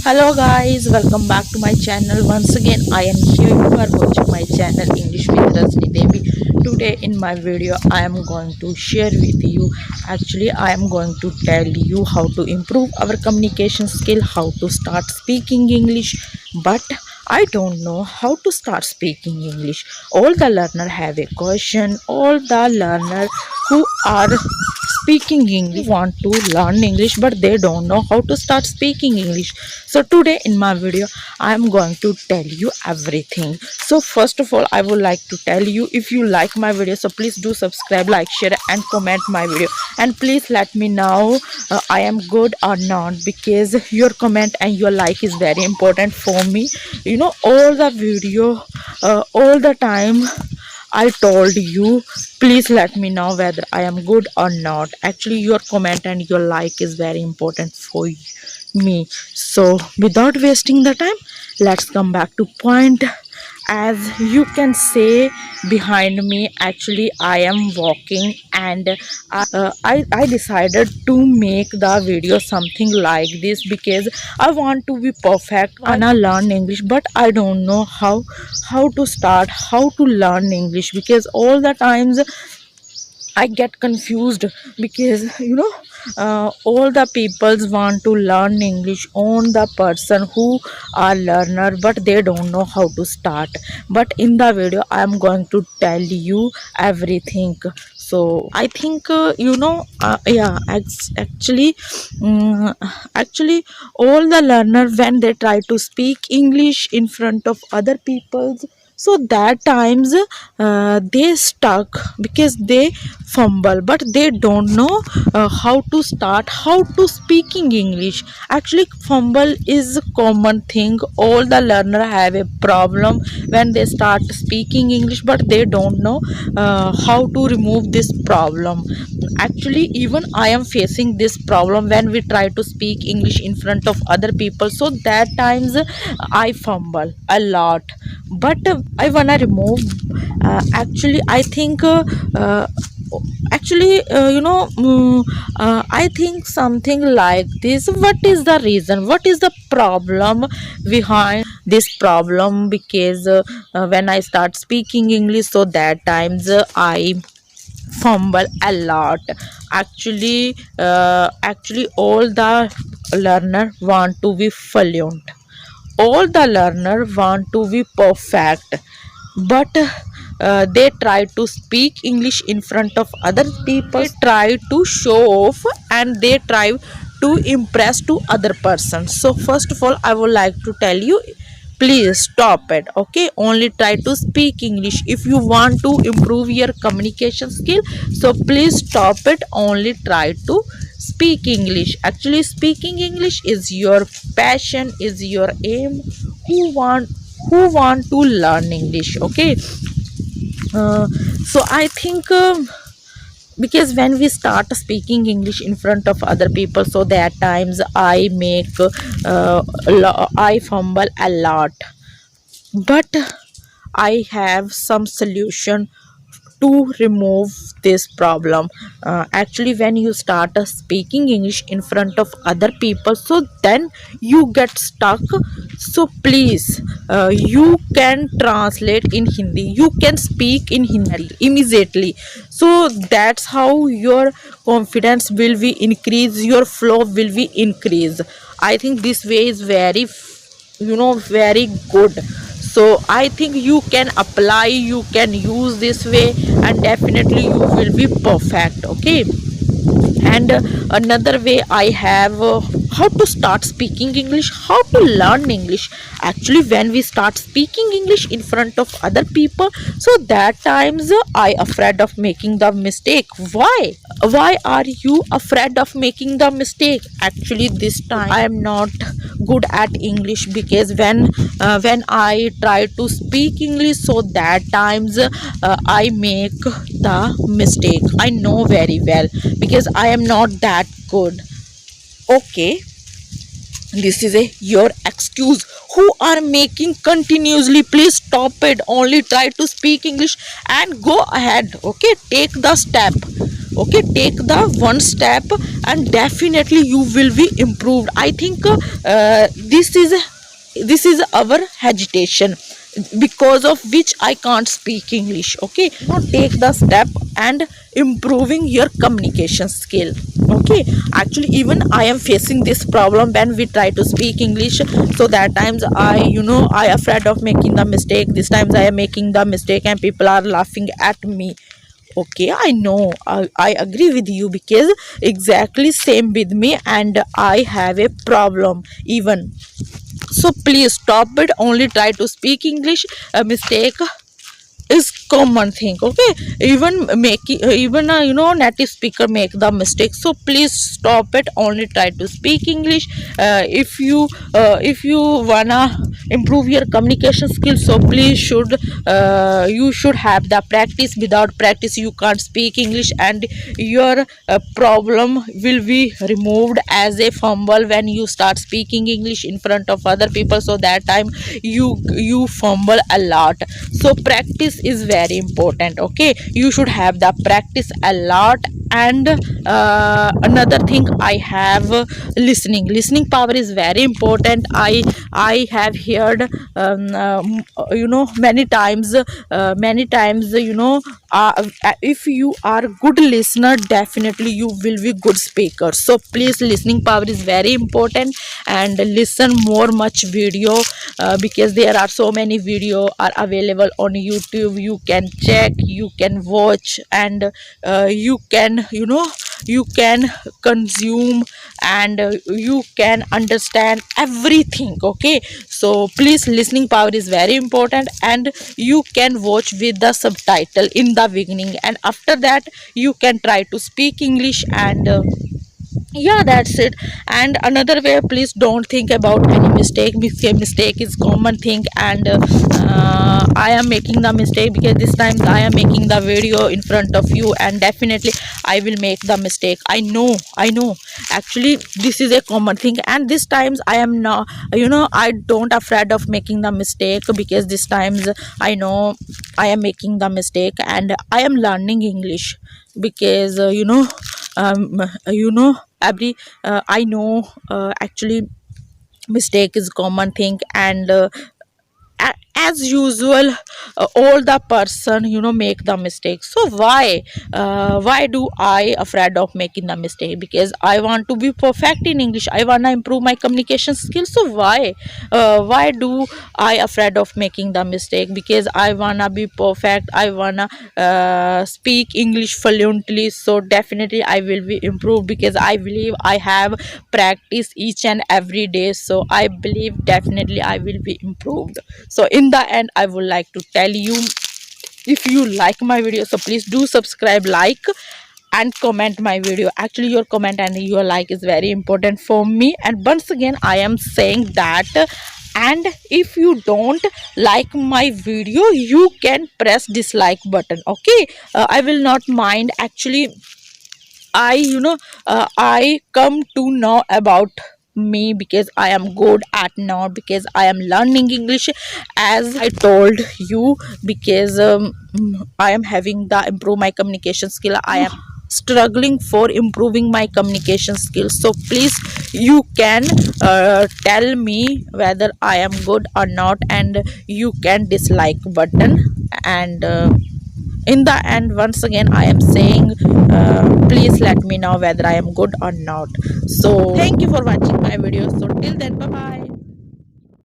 Hello guys, welcome back to my channel. Once again, I am here. You are watching my channel English with Rajni Devi. Today in my video, I am going to share with you. Actually, I am going to tell you how to improve our communication skill, how to start speaking English. But I don't know how to start speaking English. All the learner have a question. All the learner who are speaking English want to learn English, but they don't know how to start speaking English. So today in my video I am going to tell you everything. So first of all, I would like to tell you, if you like my video, so please do subscribe, like, share and comment my video, and please let me know I am good or not, because your comment and your like is very important for me. All the video, all the time I told you, please let me know whether I am good or not. Actually, your comment and your like is very important for me. So without wasting the time, let's come back to point. As you can say behind me, actually I am walking, and I decided to make the video something like this because I want to be perfect and I learn English, but I don't know how to start, how to learn English, because all the times I get confused, because all the peoples want to learn English on the person who are learner, but they don't know how to start. But in the video I am going to tell you everything. So I think yeah, actually all the learner, when they try to speak English in front of other peoples, so that times they stuck because they fumble, but they don't know how to start, how to speaking English. Actually fumble is a common thing. All the learner have a problem when they start speaking English, but they don't know how to remove this problem. Actually even I am facing this problem when we try to speak English in front of other people, so that times I fumble a lot. But I wanna remove, actually I think actually I think something like this. What is the reason, what is the problem behind this problem? Because when I start speaking English, so that times I fumble a lot. Actually all the learner want to be fluent, all the learner want to be perfect, but they try to speak English in front of other people, they try to show off, and they try to impress to other persons. So first of all, I would like to tell you, please stop it. Okay, only try to speak English if you want to improve your communication skill. So please stop it, only try to speak English. Actually speaking English is your passion, is your aim. Who want to learn English? Okay. So I think because when we start speaking English in front of other people, so that times I make I fumble a lot. But I have some solution to remove this problem. Actually when you start speaking English in front of other people, so then you get stuck. So please, you can translate in Hindi, you can speak in Hindi immediately. So that's how your confidence will be increase, your flow will be increase. I think this way is very, very good. So I think you can apply, you can use this way, and definitely you will be perfect. Okay. And another way I have, how to start speaking English, how to learn English. Actually when we start speaking English in front of other people, so that times I afraid of making the mistake. Why are you afraid of making the mistake? Actually this time I am not good at English, because when I try to speak English, so that times I make the mistake. I know very well, because I am not that good. Okay, this is a your excuse who are making continuously. Please stop it, only try to speak English and go ahead. Okay, take the step. Okay, take the one step and definitely you will be improved. I think this is our hesitation, because of which I can't speak English. Okay, now take the step and improving your communication skill. Okay, actually even I am facing this problem when we try to speak English. So that times I afraid of making the mistake. This times I am making the mistake and people are laughing at me. Okay, I know, I agree with you, because exactly same with me, and I have a problem even. So please stop it, only try to speak English. A mistake is common thing. Okay, even native speaker make the mistake. So please stop it, only try to speak English. If you wanna improve your communication skills, so please you should have the practice. Without practice you can't speak English, and your problem will be removed as a fumble when you start speaking English in front of other people. So that time you fumble a lot. So practice is very important. Okay, you should have the practice a lot. And another thing I have, listening power is very important. I have heard many times, if you are good listener, definitely you will be good speaker. So please, listening power is very important, and listen more much video, because there are so many video are available on YouTube. You can check, you can watch, and you can consume, and you can understand everything. Okay, so please, listening power is very important, and you can watch with the subtitle in the beginning, and after that you can try to speak English. And yeah, that's it. And another way, please don't think about any mistake. Mistake is common thing, and I am making the mistake because this time I am making the video in front of you, and definitely I will make the mistake. I know actually this is a common thing, and this times I am not, I don't afraid of making the mistake, because this times I know I am making the mistake, and I am learning English, because every I know, actually mistake is common thing. And as usual, all the person make the mistake. So why do I afraid of making the mistake? Because I want to be perfect in English, I want to improve my communication skills. So why do I afraid of making the mistake? Because I want to be perfect, I want to speak English fluently. So definitely I will be improved, because I believe I have practice each and every day. So I believe definitely I will be improved. So in the end, I would like to tell you, if you like my video, so please do subscribe, like, and comment my video. Actually your comment and your like is very important for me. And once again I am saying that, and if you don't like my video, you can press dislike button. Okay, I will not mind. Actually I come to know about me, because I am good at now, because I am learning English, as I told you. Because I am having the improve my communication skill, I am struggling for improving my communication skills. So please, you can tell me whether I am good or not, and you can dislike button. And in the end, once again I am saying, please let me know whether I am good or not. So thank you for watching my video. So till then, bye bye.